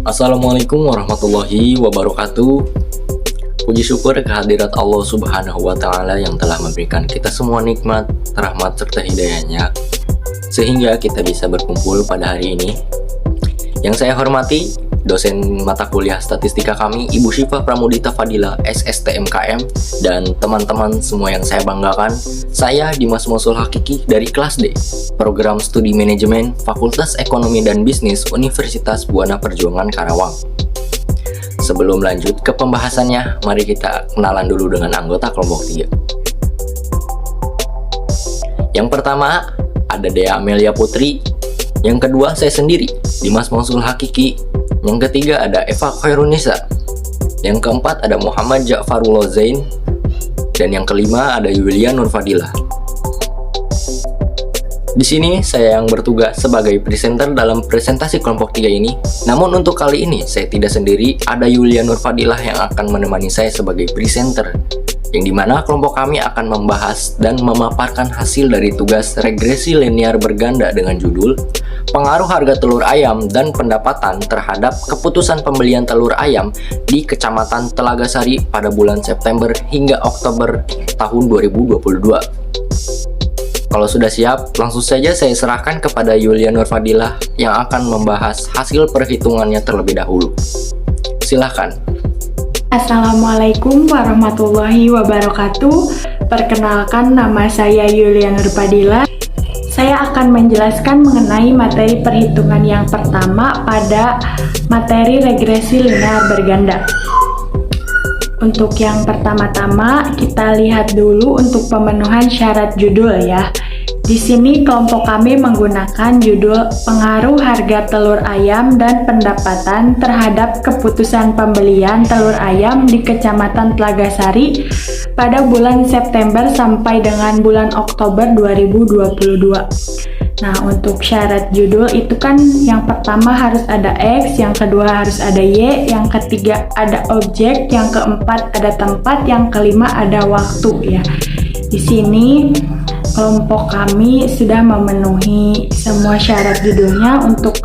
Assalamualaikum warahmatullahi wabarakatuh. Puji syukur kehadirat Allah Subhanahu wa Ta'ala yang telah memberikan kita semua nikmat, rahmat, serta hidayahnya, sehingga kita bisa berkumpul pada hari ini. Yang saya hormati, dosen mata kuliah statistika kami, Ibu Syifa Pramudita Fadila, SSTMKM, dan teman-teman semua yang saya banggakan, saya Dimas Mosul Hakiki dari kelas D, Program Studi Manajemen, Fakultas Ekonomi dan Bisnis, Universitas Buana Perjuangan Karawang. Sebelum lanjut ke pembahasannya, mari kita kenalan dulu dengan anggota kelompok 3. Yang pertama, ada Dea Amelia Putri. Yang kedua, saya sendiri, Dimas Mosul Hakiki. Yang ketiga, ada Eva Khairunisa. Yang keempat, ada Muhammad Ja'farullah Zain. Dan yang kelima, ada Yulia Nurfadilah. Di sini saya yang bertugas sebagai presenter dalam presentasi kelompok 3 ini. Namun untuk kali ini saya tidak sendiri, ada Yulia Nurfadilah yang akan menemani saya sebagai presenter, yang dimana kelompok kami akan membahas dan memaparkan hasil dari tugas regresi linear berganda dengan judul pengaruh harga telur ayam dan pendapatan terhadap keputusan pembelian telur ayam di Kecamatan Telaga Sari pada bulan September hingga Oktober tahun 2022. Kalau sudah siap, langsung saja saya serahkan kepada Yulia Nurfadilah yang akan membahas hasil perhitungannya terlebih dahulu. Silahkan. Assalamualaikum warahmatullahi wabarakatuh. Perkenalkan, nama saya Yulia Nurfadilah. Saya akan menjelaskan mengenai materi perhitungan yang pertama pada materi regresi linear berganda. Untuk yang pertama-tama, kita lihat dulu untuk pemenuhan syarat judul ya. Di sini kelompok kami menggunakan judul pengaruh harga telur ayam dan pendapatan terhadap keputusan pembelian telur ayam di Kecamatan Telaga Sari pada bulan September sampai dengan bulan Oktober 2022. Nah, untuk syarat judul itu kan yang pertama harus ada X, yang kedua harus ada Y, yang ketiga ada objek, yang keempat ada tempat, yang kelima ada waktu ya. Di sini kelompok kami sudah memenuhi semua syarat judulnya. Untuk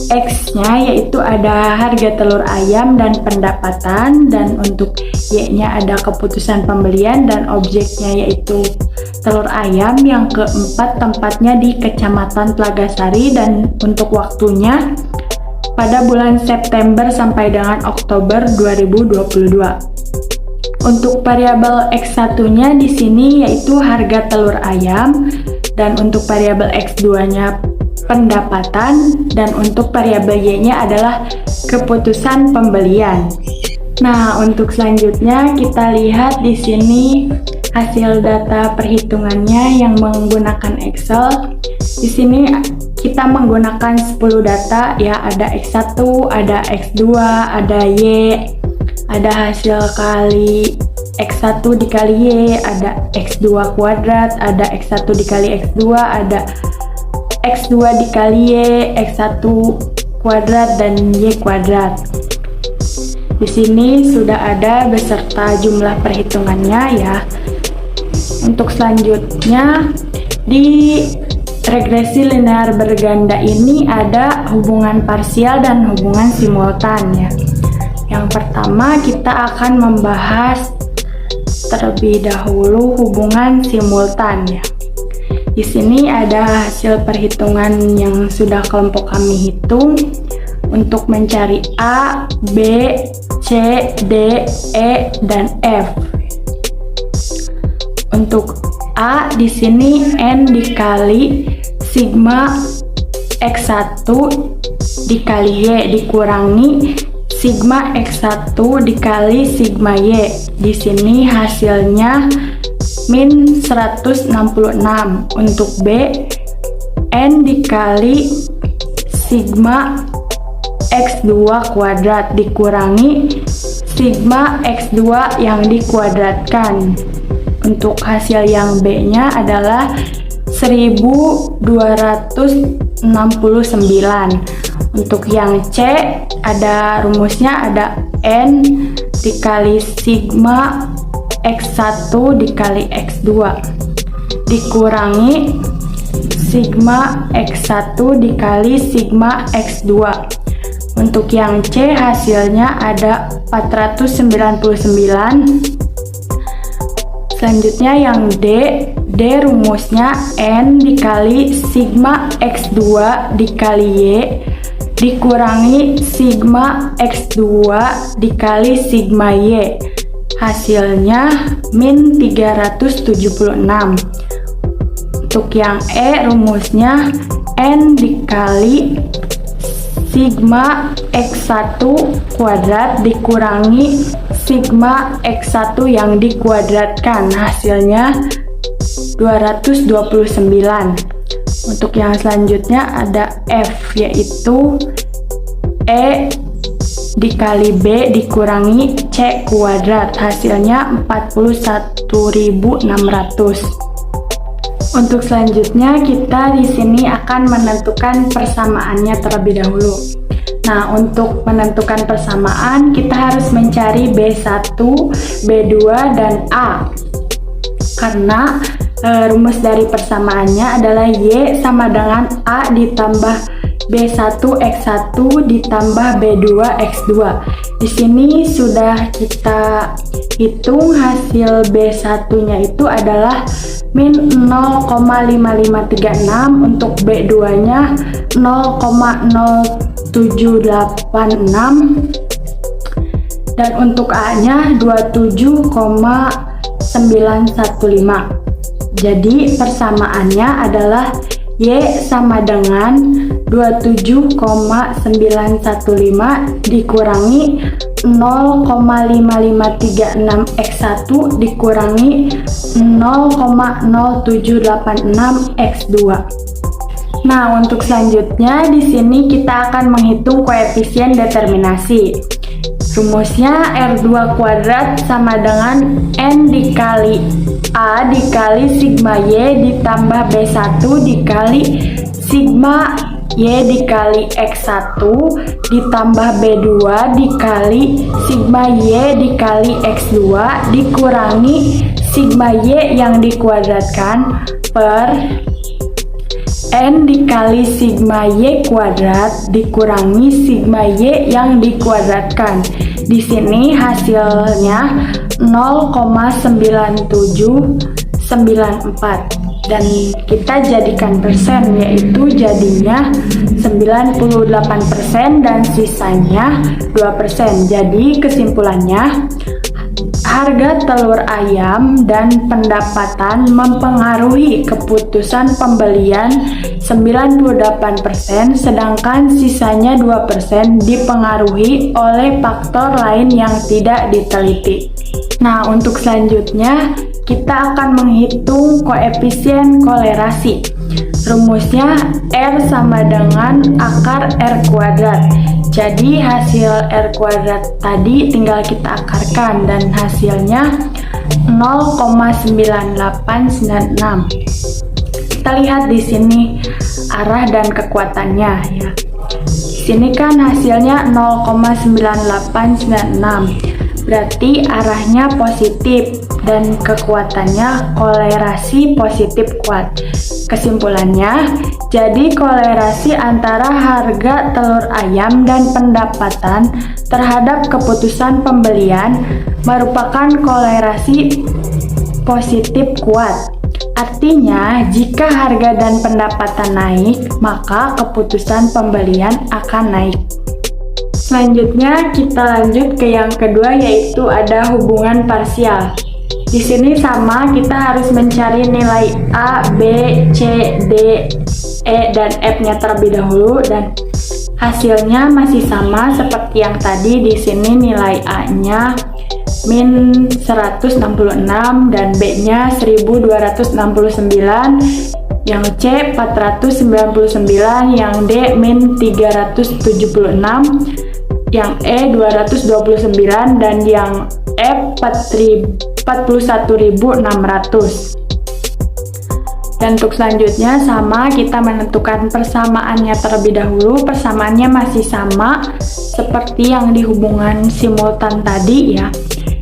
X-nya yaitu ada harga telur ayam dan pendapatan, dan untuk Y-nya ada keputusan pembelian, dan objeknya yaitu telur ayam. Yang keempat tempatnya di Kecamatan Telaga Sari, dan untuk waktunya pada bulan September sampai dengan Oktober 2022. Untuk variabel X1-nya di sini yaitu harga telur ayam, dan untuk variabel X2-nya pendapatan, dan untuk variabel Y-nya adalah keputusan pembelian. Nah, untuk selanjutnya kita lihat di sini hasil data perhitungannya yang menggunakan Excel. Di sini kita menggunakan 10 data ya, ada X1, ada X2, ada Y, ada hasil kali X1 dikali Y, ada X2 kuadrat, ada X1 dikali X2, ada X2 dikali Y, X1 kuadrat, dan Y kuadrat. Di sini sudah ada beserta jumlah perhitungannya ya. Untuk selanjutnya, di regresi linear berganda ini ada hubungan parsial dan hubungan simultan ya. Yang pertama kita akan membahas terlebih dahulu hubungan simultan ya. Di sini ada hasil perhitungan yang sudah kelompok kami hitung untuk mencari A, B, C, D, E, dan F. Untuk A di sini N dikali sigma X1 dikali Y dikurangi sigma X1 dikali sigma Y. Di sini hasilnya min 166. Untuk B, N dikali sigma X2 kuadrat dikurangi sigma X2 yang dikuadratkan. Untuk hasil yang B-nya adalah 1269. Untuk yang C ada rumusnya, ada N dikali sigma X1 dikali X2 dikurangi sigma X1 dikali sigma X2. Untuk yang C hasilnya ada 499. Selanjutnya yang D rumusnya N dikali sigma X2 dikali Y dikurangi sigma X2 dikali sigma Y. Hasilnya min 376. Untuk yang E rumusnya N dikali sigma X1 kuadrat dikurangi sigma X1 yang dikuadratkan. Hasilnya 229. Untuk yang selanjutnya ada F, yaitu E dikali B dikurangi C kuadrat. Hasilnya 41.600. Untuk selanjutnya kita di sini akan menentukan persamaannya terlebih dahulu. Nah, untuk menentukan persamaan kita harus mencari B1, B2, dan A. Karena rumus dari persamaannya adalah Y sama dengan A ditambah B1 X1 ditambah B2 X2. Di sini sudah kita hitung hasil B1-nya itu adalah min 0,5536, untuk B2-nya 0,0786, dan untuk A-nya 27,915. Jadi persamaannya adalah Y sama dengan 27,915 dikurangi 0,5536 X1 dikurangi 0,0786 X2. Nah, untuk selanjutnya di sini kita akan menghitung koefisien determinasi. Rumusnya R2 kuadrat sama dengan N dikali A dikali sigma Y ditambah B1 dikali sigma Y dikali X1 ditambah B2 dikali sigma Y dikali X2 dikurangi sigma Y yang dikuadratkan per N dikali sigma Y kuadrat dikurangi sigma Y yang dikuadratkan. Di sini hasilnya 0,9794 dan kita jadikan persen, yaitu jadinya 98% dan sisanya 2%. Jadi kesimpulannya, harga telur ayam dan pendapatan mempengaruhi keputusan pembelian 98%, sedangkan sisanya 2% dipengaruhi oleh faktor lain yang tidak diteliti. Nah, untuk selanjutnya kita akan menghitung koefisien kolerasi. Rumusnya R sama dengan akar R kuadrat. Jadi hasil R kuadrat tadi tinggal kita akarkan dan hasilnya 0,9896. Kita lihat di sini arah dan kekuatannya ya. Di sini kan hasilnya 0,9896. Berarti arahnya positif dan kekuatannya kolerasi positif kuat. Kesimpulannya, jadi kolerasi antara harga telur ayam dan pendapatan terhadap keputusan pembelian merupakan kolerasi positif kuat. Artinya, jika harga dan pendapatan naik, maka keputusan pembelian akan naik. Selanjutnya, kita lanjut ke yang kedua, yaitu ada hubungan parsial. Di sini sama, kita harus mencari nilai A, B, C, D, E, dan F-nya terlebih dahulu, dan hasilnya masih sama seperti yang tadi. Di sini nilai A-nya min 166 dan B-nya 1269, yang C 499, yang D min 376, yang E 229, dan yang F 41.600. Dan untuk selanjutnya sama, kita menentukan persamaannya terlebih dahulu. Persamaannya masih sama seperti yang di hubungan simultan tadi ya.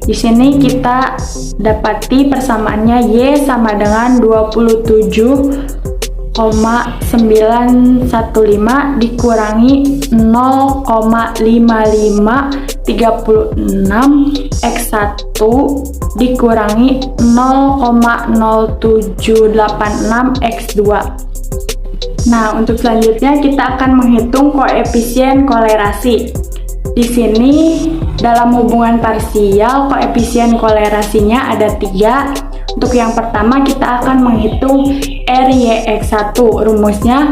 Di sini kita dapati persamaannya Y sama dengan 27 dikurangi 0,5536 X1 dikurangi 0,0786 X2. Nah, untuk selanjutnya kita akan menghitung koefisien kolerasi. Di sini dalam hubungan parsial koefisien kolerasinya ada 3. Untuk yang pertama kita akan menghitung RYX1. Rumusnya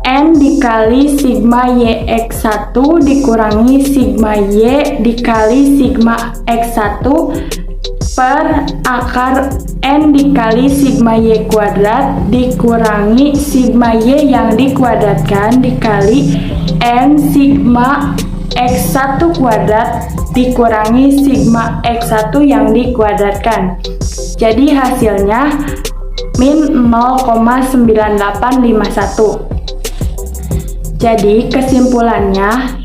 N dikali sigma YX1 dikurangi sigma Y dikali sigma X1 per akar N dikali sigma Y kuadrat dikurangi sigma Y yang dikuadratkan dikali N sigma X1 kuadrat dikurangi sigma X1 yang dikuadratkan. Jadi hasilnya min 0,9851. Jadi kesimpulannya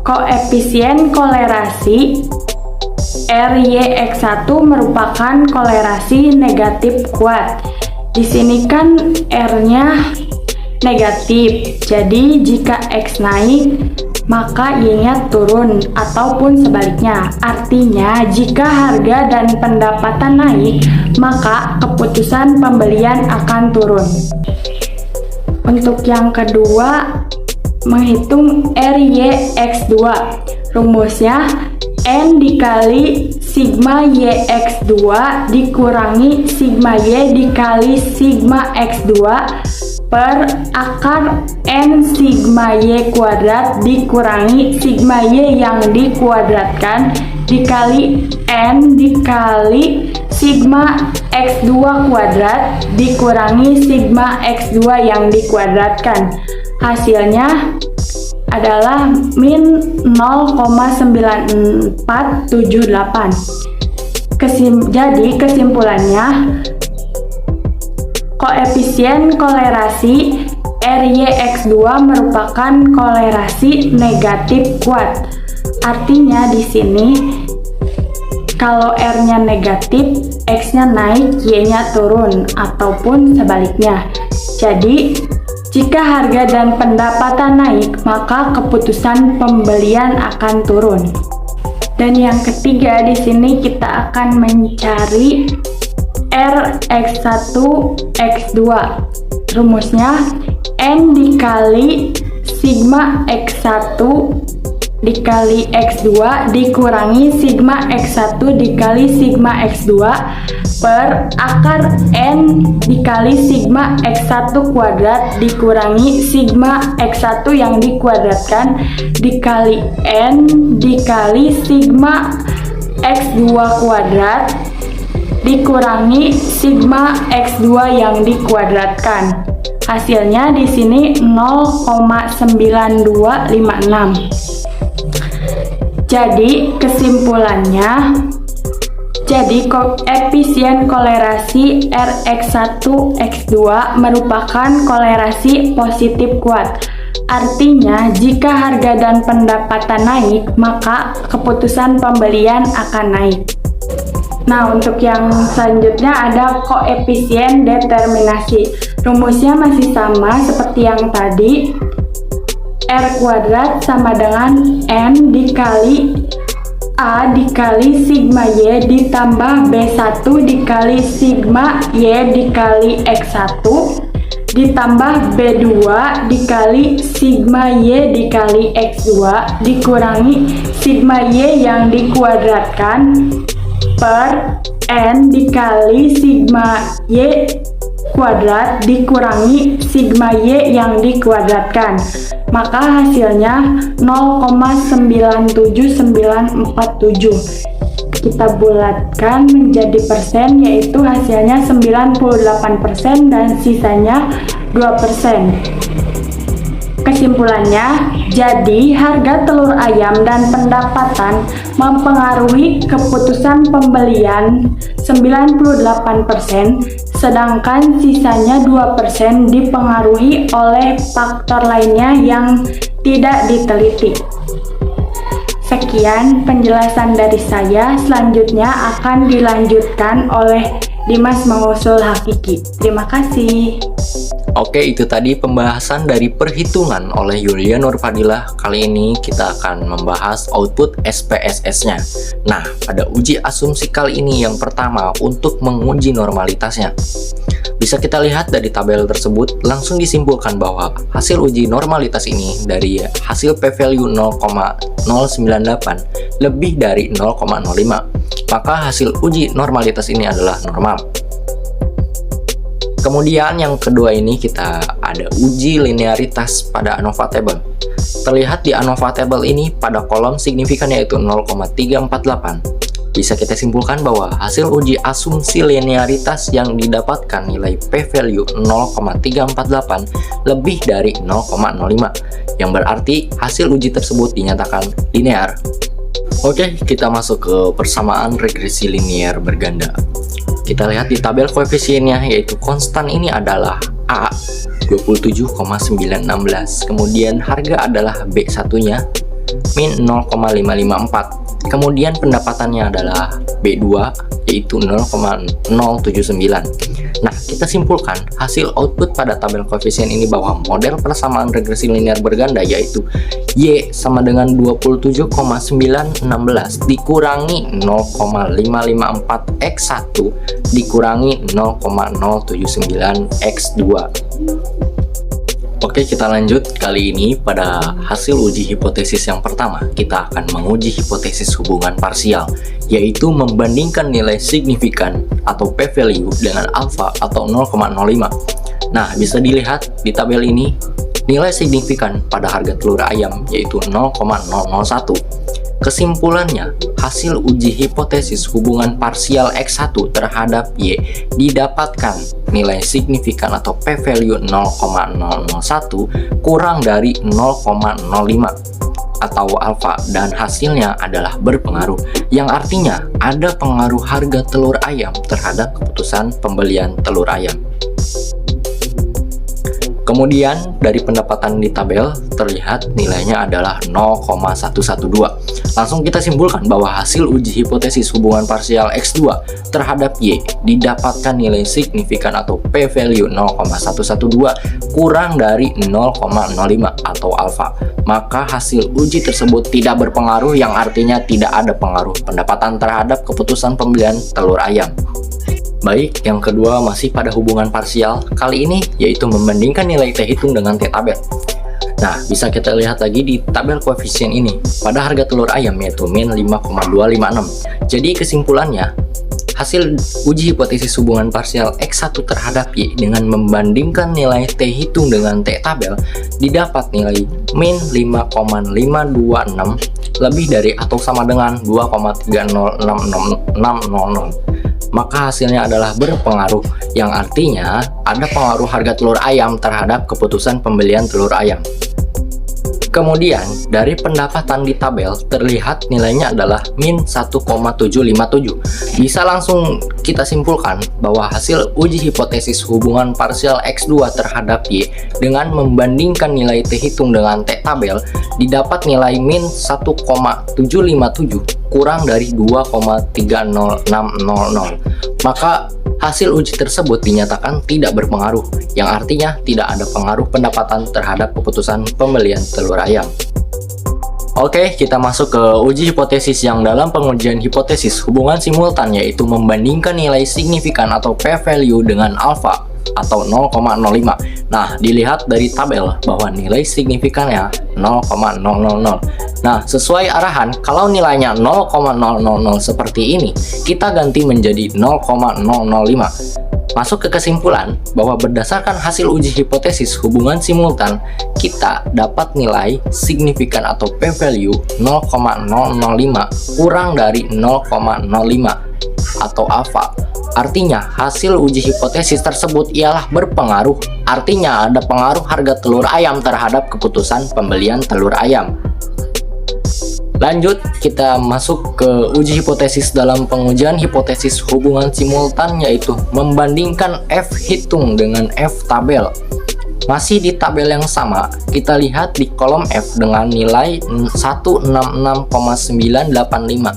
koefisien kolerasi RYX1 merupakan kolerasi negatif kuat. Di sini kan R-nya negatif. Jadi jika X naik, maka Y-nya turun ataupun sebaliknya. Artinya jika harga dan pendapatan naik, maka keputusan pembelian akan turun. Untuk yang kedua, menghitung RYX2. Rumusnya N dikali sigma YX2 dikurangi sigma Y dikali sigma X2 per akar N sigma Y kuadrat dikurangi sigma Y yang dikuadratkan dikali N dikali sigma X2 kuadrat dikurangi sigma X2 yang dikuadratkan. Hasilnya adalah min 0,9478. Jadi kesimpulannya koefisien kolerasi RYX2 merupakan kolerasi negatif kuat. Artinya di sini kalau R-nya negatif, X-nya naik, Y-nya turun ataupun sebaliknya. Jadi jika harga dan pendapatan naik, maka keputusan pembelian akan turun. Dan yang ketiga, di sini kita akan mencari RX1 X2. Rumusnya N dikali sigma X1 dikali X2 dikurangi sigma X1 dikali sigma X2 per akar N dikali sigma X1 kuadrat dikurangi sigma X1 yang dikuadratkan dikali N dikali sigma X2 kuadrat dikurangi sigma X2 yang dikuadratkan. Hasilnya di sini 0,9256. Jadi kesimpulannya, koefisien kolerasi RX1 X2 merupakan kolerasi positif kuat. Artinya jika harga dan pendapatan naik, maka keputusan pembelian akan naik. Nah, untuk yang selanjutnya ada koefisien determinasi. Rumusnya masih sama seperti yang tadi. R kuadrat sama dengan N dikali A dikali sigma Y ditambah B1 dikali sigma Y dikali X1 ditambah B2 dikali sigma Y dikali X2 dikurangi sigma Y yang dikuadratkan per N dikali sigma Y kuadrat dikurangi sigma Y yang dikuadratkan. Maka hasilnya 0,97947. Kita bulatkan menjadi persen, yaitu hasilnya 98% dan sisanya 2%. Kesimpulannya, jadi harga telur ayam dan pendapatan mempengaruhi keputusan pembelian 98%, sedangkan sisanya 2% dipengaruhi oleh faktor lainnya yang tidak diteliti. Sekian penjelasan dari saya, selanjutnya akan dilanjutkan oleh Dimas Mausul Hakiki. Terima kasih. Oke, itu tadi pembahasan dari perhitungan oleh Yulia Nurfadilah. Kali ini kita akan membahas output SPSS-nya. Nah, pada uji asumsi kali ini yang pertama untuk menguji normalitasnya. Bisa kita lihat dari tabel tersebut, langsung disimpulkan bahwa hasil uji normalitas ini dari hasil p-value 0,098 lebih dari 0,05. Maka hasil uji normalitas ini adalah normal. Kemudian yang kedua ini kita ada uji linearitas pada ANOVA table. Terlihat di ANOVA table ini pada kolom signifikan yaitu 0,348. Bisa kita simpulkan bahwa hasil uji asumsi linearitas yang didapatkan nilai p-value 0,348 lebih dari 0,05, yang berarti hasil uji tersebut dinyatakan linear. Oke, kita masuk ke persamaan regresi linear berganda. Kita lihat di tabel koefisiennya, yaitu konstan ini adalah A 27,916, kemudian harga adalah B1-nya min 0,554, kemudian pendapatannya adalah B2 yaitu 0,079. Nah, kita simpulkan hasil output pada tabel koefisien ini bahwa model persamaan regresi linear berganda yaitu Y sama dengan 27,916 dikurangi 0,554x1 dikurangi 0,079x2. Oke, kita lanjut. Kali ini pada hasil uji hipotesis yang pertama, kita akan menguji hipotesis hubungan parsial, yaitu membandingkan nilai signifikan atau p-value dengan alfa atau 0,05. Nah, bisa dilihat di tabel ini, nilai signifikan pada harga telur ayam yaitu 0,001. Kesimpulannya, hasil uji hipotesis hubungan parsial X1 terhadap Y didapatkan nilai signifikan atau p-value 0,001 kurang dari 0,05 atau alfa, dan hasilnya adalah berpengaruh, yang artinya ada pengaruh harga telur ayam terhadap keputusan pembelian telur ayam. Kemudian dari pendapatan di tabel terlihat nilainya adalah 0,112. Langsung kita simpulkan bahwa hasil uji hipotesis hubungan parsial X2 terhadap Y didapatkan nilai signifikan atau p-value 0,112 kurang dari 0,05 atau alfa. Maka hasil uji tersebut tidak berpengaruh, yang artinya tidak ada pengaruh pendapatan terhadap keputusan pembelian telur ayam. Baik, yang kedua masih pada hubungan parsial, kali ini yaitu membandingkan nilai T hitung dengan T tabel. Nah, bisa kita lihat lagi di tabel koefisien ini, pada harga telur ayam yaitu min 5,256. Jadi kesimpulannya, hasil uji hipotesis hubungan parsial X1 terhadap Y dengan membandingkan nilai T hitung dengan T tabel, didapat nilai min 5,526 lebih dari atau sama dengan 2,3066600. Maka hasilnya adalah berpengaruh, yang artinya ada pengaruh harga telur ayam terhadap keputusan pembelian telur ayam. Kemudian dari pendapatan di tabel terlihat nilainya adalah min 1,757. Bisa langsung kita simpulkan bahwa hasil uji hipotesis hubungan parsial X2 terhadap Y dengan membandingkan nilai T hitung dengan T tabel didapat nilai min 1,757 kurang dari 2,30600. Maka hasil uji tersebut dinyatakan tidak berpengaruh, yang artinya tidak ada pengaruh pendapatan terhadap keputusan pembelian telur ayam. Oke, kita masuk ke uji hipotesis yang dalam pengujian hipotesis hubungan simultan, yaitu membandingkan nilai signifikan atau p-value dengan alfa atau 0,05. Nah, dilihat dari tabel bahwa nilai signifikannya 0,000. Nah, sesuai arahan, kalau nilainya 0,000 seperti ini, kita ganti menjadi 0,005. Masuk ke kesimpulan bahwa berdasarkan hasil uji hipotesis hubungan simultan, kita dapat nilai signifikan atau p-value 0,005 kurang dari 0,05 atau alfa. Artinya, hasil uji hipotesis tersebut ialah berpengaruh. Artinya, ada pengaruh harga telur ayam terhadap keputusan pembelian telur ayam. Lanjut, kita masuk ke uji hipotesis dalam pengujian hipotesis hubungan simultan, yaitu membandingkan F hitung dengan F tabel. Masih di tabel yang sama, kita lihat di kolom F dengan nilai 166,985.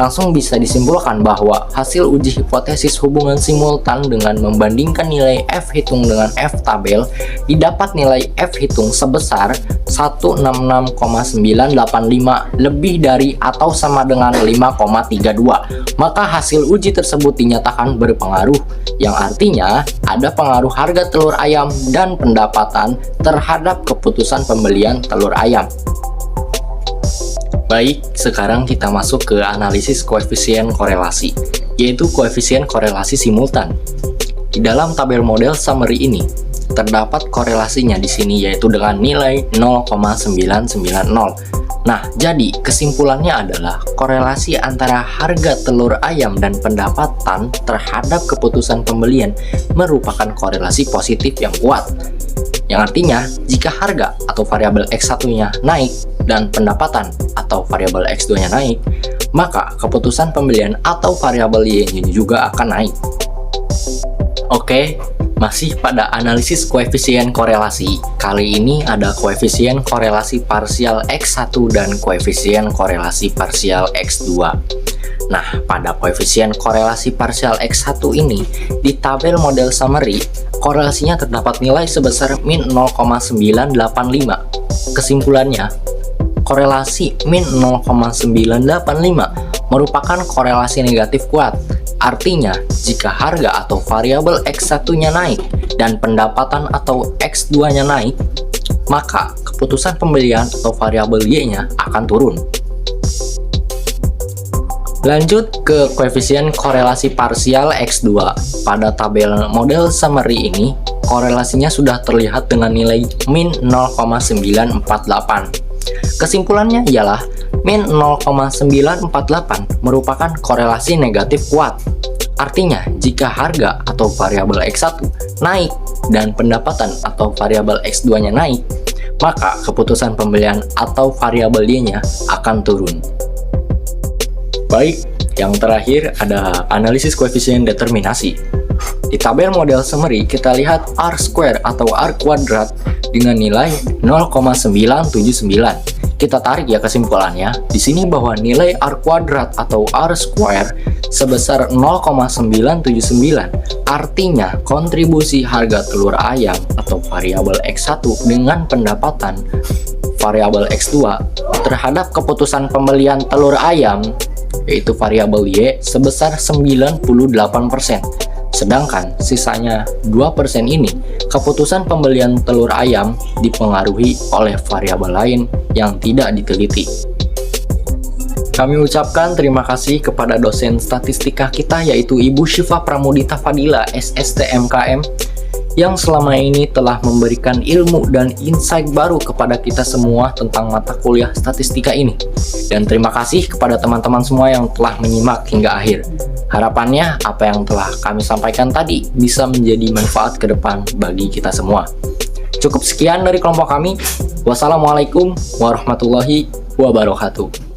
langsung bisa disimpulkan bahwa hasil uji hipotesis hubungan simultan dengan membandingkan nilai F hitung dengan F tabel didapat nilai F hitung sebesar 166,985 lebih dari atau sama dengan 5,32. Maka hasil uji tersebut dinyatakan berpengaruh, yang artinya ada pengaruh harga telur ayam dan pendapatan terhadap keputusan pembelian telur ayam. Baik, sekarang kita masuk ke analisis koefisien korelasi, yaitu koefisien korelasi simultan. Di dalam tabel model summary ini, terdapat korelasinya di sini yaitu dengan nilai 0,990. Nah, jadi kesimpulannya adalah korelasi antara harga telur ayam dan pendapatan terhadap keputusan pembelian merupakan korelasi positif yang kuat. Yang artinya, jika harga atau variabel X1-nya naik dan pendapatan atau variabel X2-nya naik, maka keputusan pembelian atau variabel Y-nya juga akan naik. Oke, masih pada analisis koefisien korelasi. Kali ini ada koefisien korelasi parsial X1 dan koefisien korelasi parsial X2. Nah, pada koefisien korelasi parsial X1 ini, di tabel model summary, korelasinya terdapat nilai sebesar min 0,985. Kesimpulannya, korelasi min 0,985 merupakan korelasi negatif kuat. Artinya, jika harga atau variabel X1-nya naik dan pendapatan atau X2-nya naik, maka keputusan pembelian atau variabel Y-nya akan turun. Lanjut ke koefisien korelasi parsial X2. Pada tabel model summary ini, korelasinya sudah terlihat dengan nilai min 0,948. Kesimpulannya ialah min 0,948 merupakan korelasi negatif kuat. Artinya, jika harga atau variabel X1 naik dan pendapatan atau variabel X2-nya naik, maka keputusan pembelian atau variabel Y-nya akan turun. Baik, yang terakhir ada analisis koefisien determinasi. Di tabel model summary kita lihat R² atau R kuadrat dengan nilai 0,979. Kita tarik ya kesimpulannya. Di sini bahwa nilai R kuadrat atau R² sebesar 0,979. Artinya kontribusi harga telur ayam atau variabel X1 dengan pendapatan variabel X2 terhadap keputusan pembelian telur ayam yaitu variabel Y sebesar 98%. Sedangkan sisanya 2% ini keputusan pembelian telur ayam dipengaruhi oleh variabel lain yang tidak diteliti. Kami ucapkan terima kasih kepada dosen statistika kita yaitu Ibu Syifa Pramudita Fadila SSTMKM yang selama ini telah memberikan ilmu dan insight baru kepada kita semua tentang mata kuliah statistika ini. Dan terima kasih kepada teman-teman semua yang telah menyimak hingga akhir. Harapannya apa yang telah kami sampaikan tadi bisa menjadi manfaat ke depan bagi kita semua. Cukup sekian dari kelompok kami. Wassalamualaikum warahmatullahi wabarakatuh.